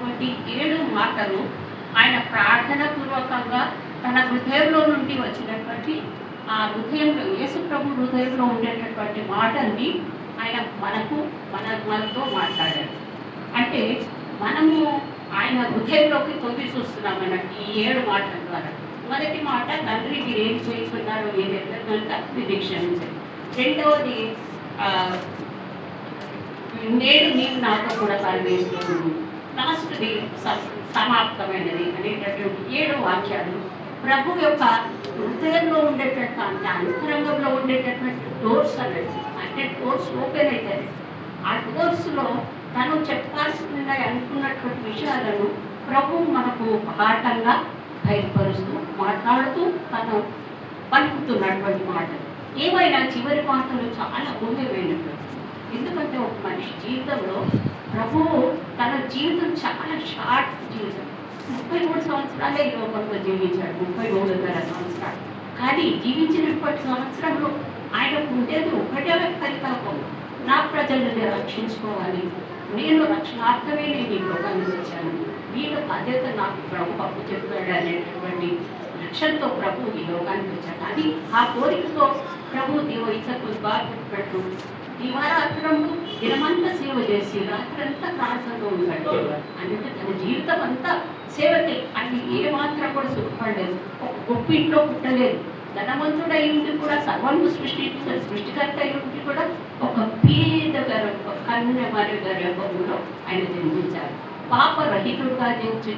చెప్పినటువంటి 7 మాటలు ఆయన ప్రార్థన పూర్వకంగా తన హృదయంలో నుండి వచ్చినటువంటి ఆ హృదయంలో యేసు ప్రభు హృదయంలో ఉండేటటువంటి మాటల్ని ఆయన మనతో మాట్లాడారు. అంటే మనము ఆయన హృదయంలోకి తొంగి చూస్తున్నాం అన్నట్టు ఈ 7 మాటల ద్వారా. మొదటి మాట, తండ్రి మీరు ఏం చేస్తున్నారో మీరు ఎదురుగా మీరు క్షమించండి. రెండవది, నేడు నీవు నాతో కూడా పరమేశ్వరుడు. లాస్ట్ది సమాప్తమైనది అనేటటువంటి 7 వాక్యాలు ప్రభు యొక్క హృదయంలో ఉండేటటువంటి అంతరంగంలో ఉండేటటువంటి డోర్స్ అన్నది. అంటే డోర్స్ ఓపెన్ అవుతాయి. ఆ డోర్స్లో తను చెప్పాల్సిందిగా అనుకున్నటువంటి విషయాలను ప్రభు మనకు పాఠంగా బయలుపరుస్తూ మాట్లాడుతూ తను పలుకుతున్నటువంటి మాటలు. ఏమైనా చివరి మాటలు చాలా మూల్యమైనటువంటి. ఎందుకంటే ఒక మనిషి జీవితంలో ప్రభువు తన జీవితం చాలా షార్ట్ జీవితం. 33 సంవత్సరాలే ఈ లోకంలో జీవించాడు, 33.5 సంవత్సరాలు. కానీ జీవించినప్పటి సంవత్సరంలో ఆయనకు ఉండేది ఒకటే పరికల్పం, నా ప్రజలను రక్షించుకోవాలి, నేను రక్షణార్థమే నేను ఈ లోకానికి వచ్చాను, వీళ్ళ బాధ్యత నాకు ప్రభు అప్పు చెప్పాడు అనేటటువంటి లక్ష్యంతో ప్రభు ఈ లోకానికి వచ్చాడు. అది ఆ కోరికతో ప్రభు ఇతరులు బాధపెట్టు దివారాత్రము దినమంతా సేవ చేసి రాత్రంతా ప్రార్థనలో ఉన్నాడు. అంటే తన జీవితం అంతా సేవకి. అది ఏ మాత్రం కూడా సుఖపడలేదు. ఒక గొప్ప ఇంట్లో పుట్టలేదు. ధనవంతుడు అయి ఉండి కూడా సర్వము సృష్టికర్త అయి ఉండి కూడా ఒక పేద గర్భ కన్య మరియు గర్భంలో ఆయన జన్మించాడు. పాపరహితుడుగా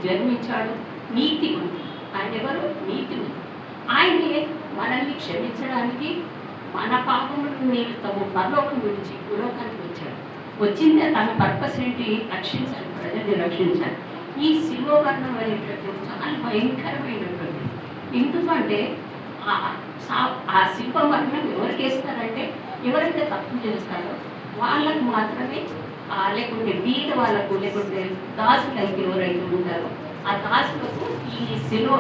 జన్మించాడు. నీతిమంతుడు. ఆయన ఎవరు? నీతిమంతుడు. ఆయనే మనల్ని క్షమించడానికి, మన పాపములను నిమిత్తము పరలోకం గురించి భూలోకానికి వచ్చాడు. వచ్చిందే తన పర్పస్ ఏంటి? రక్షించాలి, ప్రజల్ని రక్షించాలి. ఈ శిలువ మరణం అనేటటువంటి చాలా భయంకరమైనటువంటి. ఎందుకంటే ఆ శిల్ప మరణం ఎవరికి వేస్తారంటే ఎవరైతే తప్పు చేస్తారో వాళ్ళకు మాత్రమే, లేకుంటే బీద వాళ్ళకు, లేకుంటే దాసులకి ఎవరైతే ఉంటారో ఆ దాసులకు ఈ శిలువ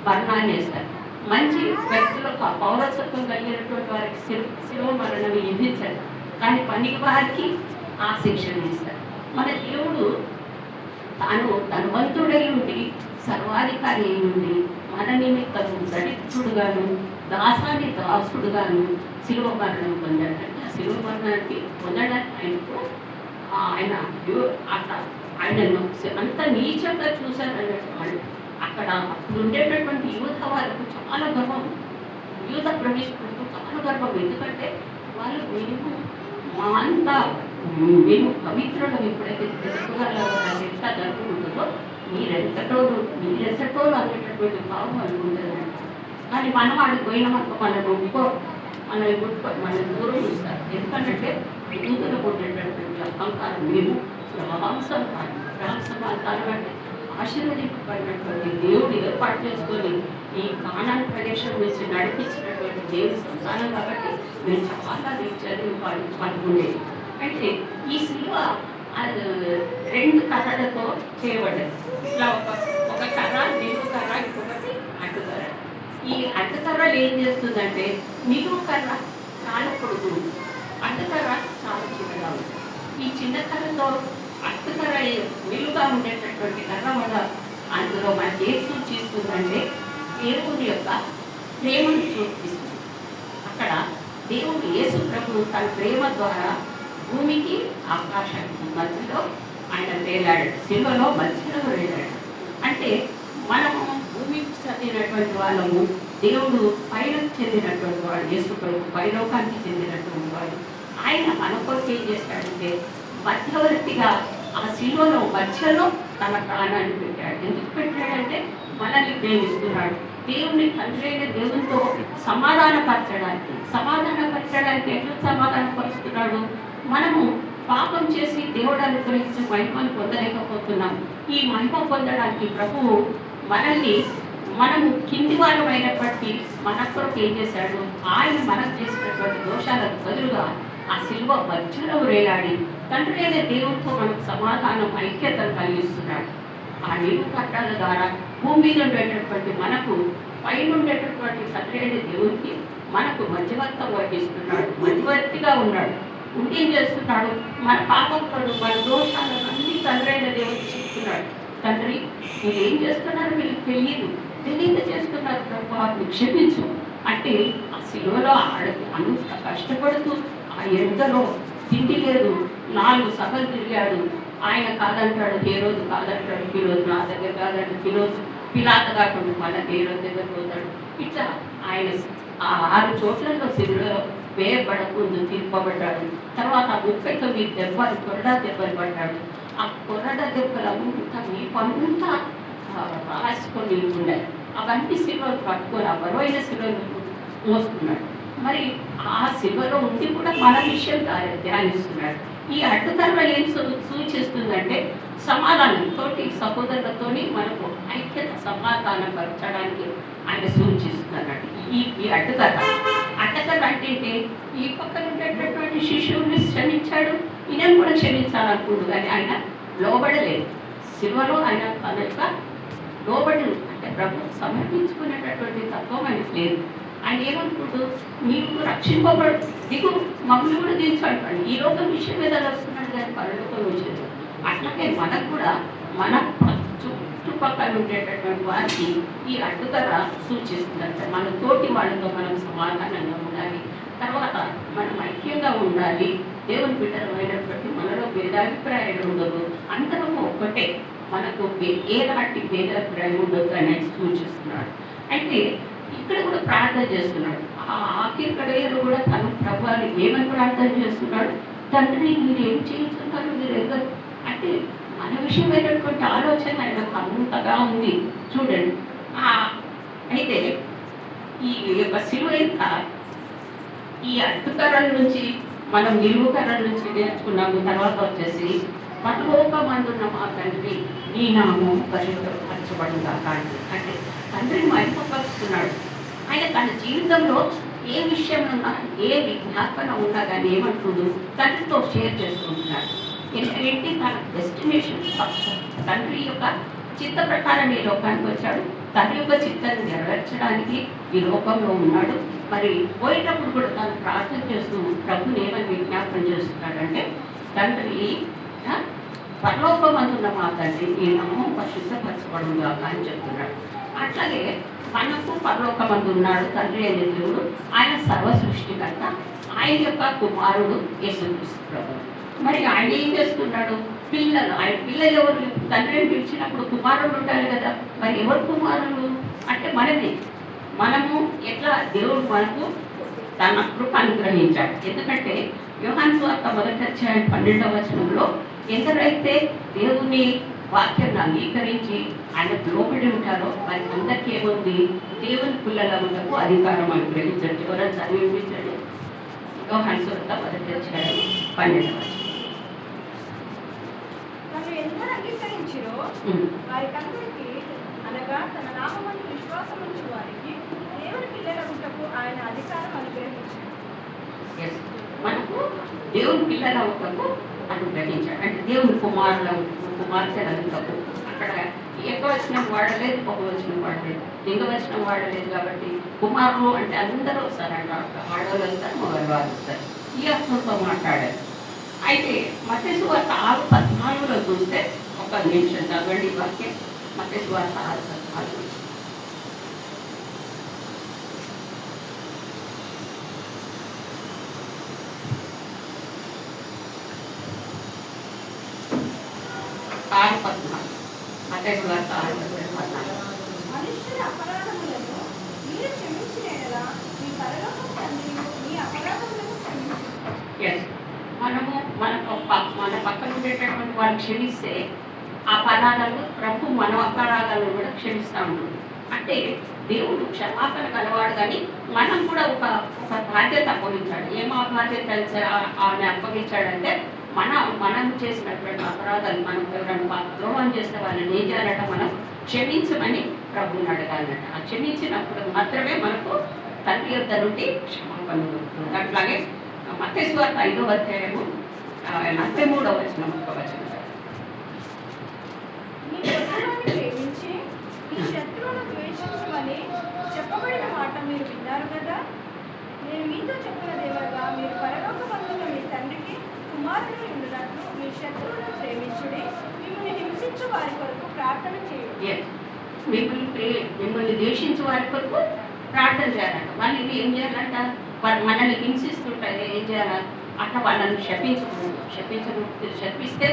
మరణాన్ని వేస్తారు. మంచి వ్యక్తులకు, ఆ పౌరసత్వం కలిగినటువంటి వారికి శిలువ మరణం విధించారు. కానీ పనికి వారికి ఆ శిక్షణ ఇస్తారు. మన దేవుడు తాను ధనవంతుడై ఉండి, సర్వాధికారి అయి ఉండి, మన నిమిత్తము దరిద్రుడుగాను, దాసుడుగాను శిలువ మరణం పొందాడు. అంటే ఆ శిలువ మరణానికి పొందడానికి ఆయనను అంత నీచంగా చూశారన్నట్టు వాళ్ళు. అక్కడ అప్పుడు ఉండేటటువంటి యూత వాళ్ళకు చాలా గర్వం, యూత ప్రవేశికులకు చాలా గర్వం. ఎందుకంటే వాళ్ళు మేము పవిత్రులు ఎప్పుడైతే ఎంత గర్వం ఉంటుందో మీరెంతటోళ్ళు అనేటటువంటి భావం వాళ్ళు ఉండదు. కానీ మనం వాడికి పోయినామనుకో మనల్ని ఒప్పుకోరు, మన దూరం ఇస్తారు. ఎందుకంటే యూతలో ఉండేటటువంటి అహంకారం మేము రాంసమాకారం అంటే ఆశీర్వదింపబడినటువంటి దేవుడు ఏర్పాటు చేసుకొని ఈ కానాన్ ప్రదేశం నుంచి నడిపించినటువంటి దేవుడి సంతానం. కాబట్టి మేము చాలా చదివి పడుకునేది. అయితే ఈ శిలువ 2 కర్రలతో చేయబడ్డది. ఇట్లా ఒక కర్ర, నిలువు కర్ర, ఇంకొకటి అడ్డుకర్ర. ఈ అడ్డుకర్రలు ఏం చేస్తుందంటే నిలువు కర్ర చాలా పొడుగు, అడ్డుకర్ర చాలా చిన్నగా ఉంటుంది. ఈ చిన్న కర్రతో అడ్డుకర్ర నిలువుగా ఉండేటటువంటి కర్ర వల్ల అందులో మనకి ఏం సూచిస్తుందంటే దేవుని యొక్క ప్రేమను సూచిస్తుంది. అక్కడ దేవుడు యేసు ప్రభు తన ప్రేమ ద్వారా భూమికి ఆకాశానికి మధ్యలో ఆయన వేలాడు. శిలువలో మధ్యలో వేలాడు. అంటే మనము భూమికి చెందినటువంటి వాళ్ళము, దేవుడు పైలకు చెందినటువంటి వాడు. యేసు ప్రభు పైలోకానికి చెందినటువంటి వాడు. ఆయన మన కొరకు ఏం చేస్తాడంటే మధ్యవర్తిగా ఆ శిలువలో మధ్యలో తన ప్రాణాన్ని పెట్టాడు. ఎందుకు పెట్టాడంటే మనల్ని ప్రేమిస్తున్నాడు. దేవుని తండ్రి అయిన దేవునితో సమాధానపరచడానికి ఎట్లా సమాధానపరుస్తున్నాడు? మనము పాపం చేసి దేవుడు అనుగ్రహించి మహిమను పొందలేకపోతున్నాం. ఈ మహిమ పొందడానికి ప్రభువు మనము కింది వారమైనప్పటికీ మన కొరకు ఏం చేశాడు? ఆయన మనకు చేసినటువంటి దోషాలకు బదులుగా ఆ శిలువ మధ్యలో వేలాడి తండ్రి అయిన దేవుడితో మనకు సమాధానం, ఐక్యతను కలిగిస్తున్నాడు. ఆ నీరు కట్టాల ద్వారా భూమి మీద ఉండేటటువంటి మనకు, పైన ఉండేటటువంటి తండ్రి అయిన దేవుడికి మనకు మధ్యవర్తం వహిస్తున్నాడు. మధ్యవర్తిగా ఉన్నాడు. ఉండి ఏం చేస్తున్నాడు? మన పాపంలో మన దోషాలను అన్ని తండ్రి అయిన దేవుడికి చెప్తున్నాడు. తండ్రి మీరు ఏం చేస్తున్నారో వీళ్ళకి తెలియక చేస్తున్నారు ప్రభు, వారిని క్షమించు అంటే ఆ శిలువలో అంత కష్టపడుతూ ఆ ఎండలో తిండి లేదు, 4 సభలు తిరిగాడు. ఆయన కాదంటాడు, హేరోదు కాదంటాడు, హీరోదు నా దగ్గర కాదంటాడు, హీరోదు పిలాత కాకుండా మళ్ళీ హేరోదు దగ్గర పోతాడు. ఇట్లా ఆయన ఆ 6 చోట్లలో శిలువలో వేయబడకుండా తీర్పబడ్డాడు. తర్వాత 39 దెబ్బలు కొరడా దెబ్బలు పడ్డాడు. ఆ కొరడా దెబ్బలంతా వీపంతా రాసుకొని ఉన్నాయి. అవన్నీ శిలువలు పట్టుకొని ఆ బరువైన శిలువలు మోస్తున్నాడు. మరి ఆ శిలువలో ఉండి కూడా మన విషయం ధ్యానిస్తున్నాడు. ఈ అడ్డుతరణ ఏం సూచిస్తుందంటే సమాధానంతో సహోదరులతో మనకు ఐక్యత సమాధానం పరచడానికి ఆయన సూచిస్తున్నాడు. ఈ అడ్డుకర్ర అంటే ఈ పక్కన ఉండేటటువంటి శిష్యుల్ని క్షమించాడు, ఈయన కూడా క్షమించాలనుకుంటు, కానీ ఆయన లోబడలేదు. శిలువలో ఆయన తన యొక్క లోబడి అంటే ప్రభు సమర్పించుకునేటటువంటి తత్వం ఆయనకు లేదు. ఆయన ఏమనుకుంటూ నీవు రక్షింపబడు నీకు మమ్మల్ని కూడా దించాడు. ఈ లోకం విషయం మీద వస్తున్నాడు కానీ పరలోకం విషయం. అట్లాగే మనకు కూడా మన చుట్టుపక్కల ఉండేటటువంటి వారికి ఈ అడ్డుకర సూచిస్తుందంట. మన తోటి వాళ్ళతో మనం సమాధానంగా ఉండాలి. తర్వాత మనం ఐక్యంగా ఉండాలి. దేవుని బిడ్డలమైనటువంటి మనలో భేదాభిప్రాయాలు ఉండదు, అందరము ఒక్కటే, మనకు ఏలాంటి భేదాభిప్రాయం ఉండదు అనేది సూచిస్తున్నాడు. అయితే ఇక్కడ కూడా ప్రార్థన చేస్తున్నాడు. ఆ ఆఖరి కడయలు కూడా తను ప్రభువాన్ని ఏమని ప్రార్థన చేస్తున్నాడు, తండ్రి మీరు ఏం చేస్తున్నారు, మీరు ఎదురు అంటే మన విషయమైనటువంటి ఆలోచన ఆయనకు అంతగా ఉంది చూడండి. అయితే ఈ యొక్క శిలువ ఈ అడ్డుకర్రల నుంచి మనం నిలువుకర్రల నుంచి నేర్చుకున్నాము. తర్వాత వచ్చేసి పరలోకమందున్న మా తండ్రి నీ నామం పరిశుద్ధపరచబడుగా అంటే తండ్రిని మహిమపరుస్తున్నాడు. ఆయన తన జీవితంలో ఏ విషయం ఉన్నా, ఏ విజ్ఞాపన ఉన్నా కానీ ఏమంటుడు తండ్రితో షేర్ చేసుకుంటున్నాడు. ఏంటి తన డెస్టినేషన్, తండ్రి యొక్క చిత్త ప్రకారం ఈ లోకానికి వచ్చాడు. తండ్రి యొక్క చిత్తాన్ని నెరవేర్చడానికి ఈ లోకంలో ఉన్నాడు. మరి పోయేటప్పుడు కూడా తను ప్రార్థన చేస్తూ ప్రభుని ఏమని విజ్ఞాపన చేస్తున్నాడంటే, తండ్రి పరలోకమందున్న మా తండ్రి ఈ నామం పరిశుద్ధపరచబడుగా అని చెప్తున్నాడు. అట్లాగే మనకు పరలోకమందు ఉన్నాడు తండ్రి అనే దేవుడు. ఆయన సర్వ సృష్టికర్త, ఆయన యొక్క కుమారుడు యేసుక్రీస్తు ప్రభువు. మరి ఆయన ఏం చేస్తున్నాడు, పిల్లలు ఆయన పిల్లలు ఎవరు, తండ్రిని పిలిచినప్పుడు కుమారుడు ఉండాలి కదా. మరి ఎవరు కుమారులు అంటే మనమే. మనము ఎట్లా దేవుడు మనకు తన కృప అనుగ్రహించాడు. ఎందుకంటే యోహాను సువార్త 1వ అధ్యాయం 12వ వచనంలో ఎందరైతే దేవుని వాక్యాన్ని అంగీకరించి ఆయనకు లోబడి ఉంటారో మరి అందరికీ ఏముంది, దేవుని పిల్లలకు అధికారం అనుగ్రహించండి. ఎవరైనా చదివించండి. యోహాను సువార్త 1వ అధ్యాయం 12వ వచనం. వారికందరికీ అనగా తన నామమందు విశ్వాసం ఉంచు వారికి దేవుని పిల్లలవుటకు ఆయన అధికారం అనుగ్రహించాడు. మనకు దేవుని పిల్లలవుటకు అనుగ్రహించాడు. అంటే దేవుని కుమార్తెలవుటకు అక్కడ ఏకవచనం వాడలేదు, బహువచనం వాడలేదు, లింగవచనం వాడలేదు. కాబట్టి కుమారులు అంటే అందరూ వస్తారంట, ఆడవాళ్ళు వస్తారు, మగవాళ్ళు వస్తారు. ఈ అర్థంతో మాట్లాడారు. అయితే మత్తయి సువార్త 6:14 చూస్తే ఒక నిమిషం చదవండి వాక్యం. మత్తయి సువార్త 6:14. మత్తయి సువార్త 6:14. మనుష్యుల అపరాధములను మీరు క్షమించిన యెడల మీ పరలోకపు తండ్రి మీ అపరాధములను క్షమించును. మన పక్కన ఉండేటటువంటి వాళ్ళు క్షమిస్తే ఆ అపరాధాలు ప్రభు మన అపరాధాలను కూడా క్షమిస్తూ ఉంటుంది. అంటే దేవుడు క్షమాపణ కలవాడు, కానీ మనం కూడా ఒక బాధ్యత అప్పగించాడు. ఏం బాధ్యత ఆయన అప్పగించాడంటే మనం చేసినటువంటి అపరాధాలు, మనం ఎవరైనా ద్రోహం చేస్తే వాళ్ళని ఏం చేయాలంట, మనం క్షమించమని ప్రభుని అడగాలన్నట. ఆ క్షమించినప్పుడు మాత్రమే మనకు తండ్రి యొద్ద నుండి క్షమాపణ దొరుకుతుంది. అట్లాగే మత్తయి సువార్త 5వ అధ్యాయము 43వ వచనం ఒక వచనం. నీ పొరుగువాని ప్రేమించి నీ శత్రువును ద్వేషించమని చెప్పబడిన మాట మీరు విన్నారు కదా. నేను మీతో చెప్పినదేమనగా మీరు పరలోకమందున్న మీ తండ్రికి కుమారుని ఉండినట్లు మీ శత్రువులను ప్రేమించుడి, మిమ్మల్ని హింసించు వారి కొరకు ప్రార్థన చేయు. Yes. మిమ్మల్ని ద్వేషించే వారి కొరకు ప్రార్థన చేయాలంట. వాళ్ళు ఏం చేయాలంట? వాళ్ళు మనల్ని హింసిస్తుంటారు, ఏం చేయాలా? అట్లా వాళ్ళని శపిస్తే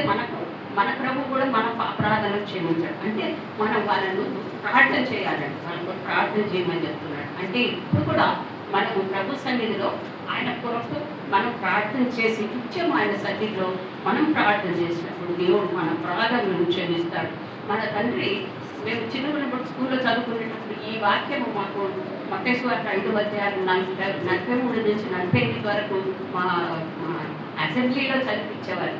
మన ప్రభు కూడా మన అపరాధాలను క్షమించాడు. అంటే మనం వాళ్ళను ప్రార్థన చేయాలండి, వాళ్ళకు ప్రార్థన చేయమని చెప్తున్నాడు. అంటే ఇప్పుడు కూడా మనము ప్రభు సన్నిధిలో ఆయన కొరకు మనం ప్రార్థన చేసి నిత్యం ఆయన సన్నిధిలో మనం ప్రార్థన చేసినప్పుడు దేవుడు మన అపరాధాలను క్షమిస్తాడు. మన తండ్రి మేము చిన్నప్పుడు స్కూల్లో చదువుకునేటప్పుడు ఈ వాక్యము మాకు మత్తయి సువార్త 5వ అధ్యాయం 43 నుంచి 48 వరకు మా అసెంబ్లీలో చదివించేవారు.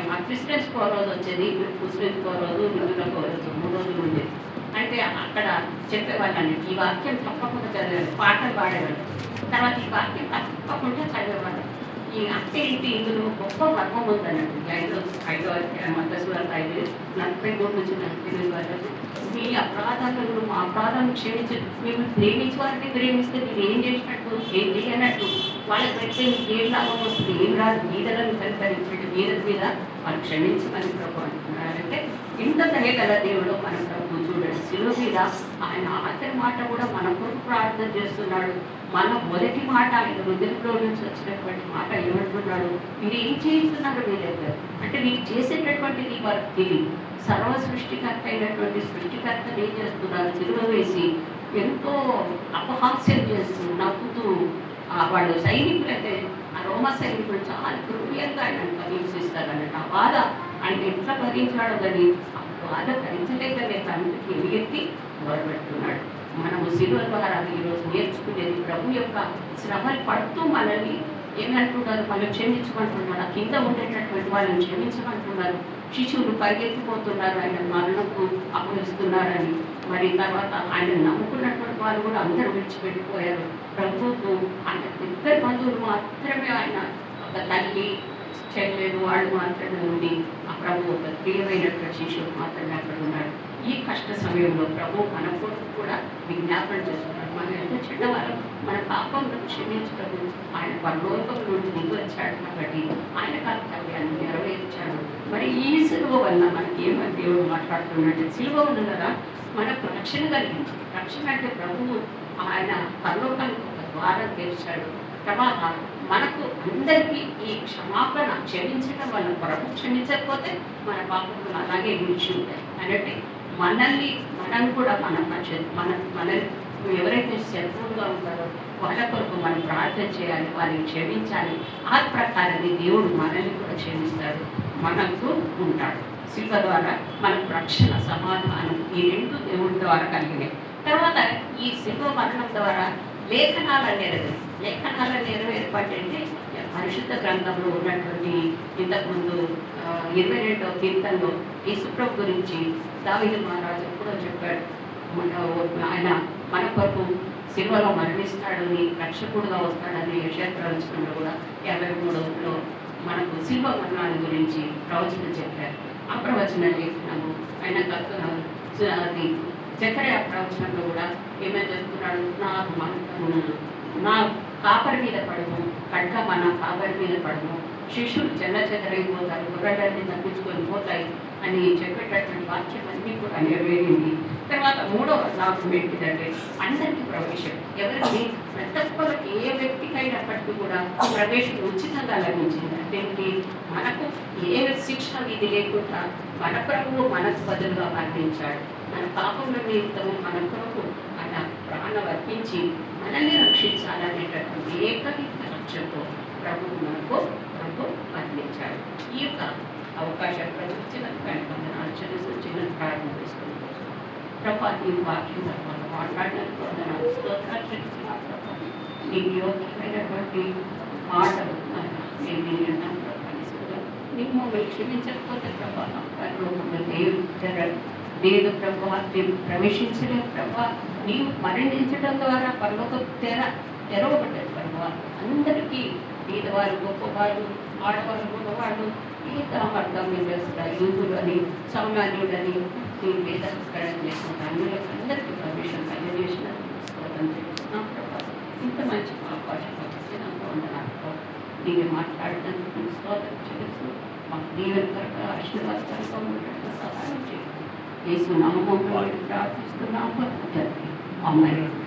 మా క్రిస్టియన్స్ రోజు వచ్చేది, ముస్లిమ్స్ రోజు, హిందువులకు రోజు, 3 రోజులు ఉండేది. అంటే అక్కడ చెప్పేవాళ్ళని ఈ వాక్యం తప్పకుండా చదివేవారు, పాటలు పాడేవాళ్ళు. తర్వాత ఈ వాక్యం తప్పకుండా చదివేవాళ్ళు. ఈ అంటే ఇంటి ఇందులో గొప్ప మర్మం ఉందన్నట్టు. 5వ అధ్యాయం మత్తయి సువార్త 5:43 నుంచి 48 వరకు మీ అపరాధాలను మా అపరాధాలను క్షమించి మేము ప్రేమించే వారిని ప్రేమిస్తే మీరు ఏం చేసినట్టు, ఏం చేయనట్టు, వాళ్ళకి పెడితే మీకు ఏం లాభం వస్తుంది, ఏం రాదు, బీదలను కనికరించండి, బీదల మీద వాళ్ళు క్షమించమని ప్రభు అంటున్నారంటే ఇంత దయగల దేవుడు మన ప్రభు. చూడండి, శిలువ మీద ఆయన ఆఖరి మాట కూడా మన కొరకు ప్రార్థన చేస్తున్నాడు. మన మొదటి మాట ఆయన హృదయంలో నుంచి వచ్చినటువంటి మాట ఏమంటున్నాడు? మీరు ఏం చేస్తున్నారు మీ దగ్గర అంటే మీరు చేసేటటువంటిది వారికి తెలియదు. సర్వ సృష్టికర్త అయినటువంటి సృష్టికర్తను ఏం చేస్తున్నారు? సిలువ వేసి ఎంతో అపహాస్యం చేస్తూ నవ్వుతూ వాళ్ళు సైనికులైతే ఆ రోమ సైనికులు చాలా క్రూయంగా ఆయన హింసిస్తారన్నట్టు. ఆ బాధ ఆయన ఎట్లా భరించాడో కానీ ఆ బాధ భరించలేకనే తండ్రికి ఎలుగెత్తి మొదలుపెడుతున్నాడు. మనము సిలువ ద్వారా ఈరోజు నేర్చుకునేది ప్రభు యొక్క శ్రమలు పడుతూ మనల్ని ఏమంటున్నారు? వాళ్ళు క్షమించమంటున్నారు, ఆ కింద ఉండేటటువంటి వాళ్ళని క్షమించమంటున్నారు. శిశువులు పరిగెత్తిపోతున్నారు, ఆయన మరణకు అప్పగిస్తున్నారని. మరి తర్వాత ఆయన నమ్ముకున్నటువంటి వాళ్ళు కూడా అందరూ విడిచిపెట్టిపోయారు. ప్రభువుకు ఆయన ఇద్దరు బంధువులు మాత్రమే, ఆయన ఒక తల్లి చెల్లెలు వాళ్ళు మాత్రమే ఉండి ఆ ప్రభు ఒక ప్రియమైనటువంటి శిశువు మాత్రమే అక్కడ ఉన్నాడు. ఈ కష్ట సమయంలో ప్రభు మన కొరకు కూడా విజ్ఞాపన చేస్తున్నాడు. మనం ఎంత చెడ్డవాళ్ళం, మన పాపంలో క్షమించడం ఆయన పరలోకం నుండి దిగి వచ్చాడు కాబట్టి ఆయన కర్తవ్యాన్ని నెరవేర్చాడు. మరి ఈ సిలువ వల్ల మనకి ఏమని దేవుడు మాట్లాడుతున్నట్టు, సిలువ ఉంది కదా మనకు రక్షణ కలిగింది. రక్షణ అంటే ప్రభువు ఆయన పరలోకానికి ఒక ద్వారం తెరిచాడు. తర్వాత మనకు అందరికీ ఈ క్షమాపణ క్షమించడం వల్ల ప్రభు క్షమించకపోతే మన పాపములు అలాగే నిలిచి ఉంటాయి. అంటే మనం కూడా మన ఎవరైతే శత్రువుగా ఉంటారో వాళ్ళ కొరకు మనం ప్రార్థన చేయాలి, వారిని క్షమించాలి. ఆ ప్రకారాన్ని దేవుడు మనల్ని కూడా క్షమిస్తాడు, మనకు ఉంటాడు. శిల్వ ద్వారా మనకు రక్షణ, సమాధానం ఈ రెండు దేవుడి ద్వారా కలిగినాయి. తర్వాత ఈ శిల్వ మరణం ద్వారా లేఖనాల నెరవేర్పంటే పరిశుద్ధ గ్రంథంలో ఉన్నటువంటి ఇంతకుముందు 22వ కీర్తనలో యేసుప్రభు గురించి దావీదు మహారాజు ఎప్పుడో చెప్పాడు. ఆయన మన కొరకు సిలువలో మరణిస్తాడని, రక్షకుడుగా వస్తాడని యెషయా ప్రవచనంలో కూడా 53లో మనకు సిలువ మరణాన్ని గురించి ప్రవచనం చెప్పారు. ఆ ప్రవచనం లేఖనము ఆయన అది జకర్యా ప్రవచనంలో కూడా ఏమని చెప్తున్నాడు? నా కాపరి మీద పడము, ఖడ్గ మన కాపరి మీద పడము, శిష్యులు చెదరైపోతారు, గుర్రలన్నీ తప్పించుకొని పోతాయి అని చెప్పేటటువంటి వాక్యం అన్నీ కూడా నెరవేరింది. తర్వాత 3వ లాభం ఏంటిదంటే అందరికీ ప్రవేశం. ఎవరికి ప్రతి ఏ వ్యక్తికైనప్పటికీ కూడా ప్రవేశం ఉచితంగా లభించింది. అంటే మనకు ఏ శిక్ష విధి లేకుండా మన ప్రభువు మనకు బదులుగా మరణించాడు. మన పాపంలో నిమిత్తము మన కొరకు ఆయన ప్రాణం అర్పించి మనల్ని రక్షించాలనేటటువంటి ఏకైక లక్ష్యంతో ప్రభువు మనకు మరణించాడు. ఈ యొక్క అవకాశం ప్రభుత్వం చిన్న ప్రారంభం చేసుకుంటాం. ప్రభా నీ వాక్యం ద్వారా మాట్లాడినందుకు స్తోత్రాలు చెల్లిస్తున్నాను. ప్రభా నీ యోగ్యమైనటువంటి మాటలు నీకు మమ్మల్ని క్షమించకపోతే ప్రభా లేదు ప్రభా మేము ప్రవేశించలేదు ప్రభా. నీవు మరణించడం ద్వారా పరలోక తెరవబడ్డారు ప్రభా. అందరికీ పేదవారు, గొప్పవాళ్ళు, ఆడవాళ్ళు, మగవాళ్ళు, అర్థం చేస్తారు. యూదులు అని, సామాన్యుడని వేద సంస్కరణ చేసుకుంటారు. అన్యులకు అందరికీ పర్మిషన్ కలిగజేసిన ప్రభా. ఇంత మంచి అవకాశం వచ్చినంత ఉండడానికి నేను మాట్లాడడానికి స్తోత్రం చేస్తూ మాకు దీవెన కనుక ఆశీర్వాదకరంగా ఉండడానికి సహాయం చేయండి. యేసు నామములో ప్రార్థిస్తున్నాము తండ్రి. ఆమేన్.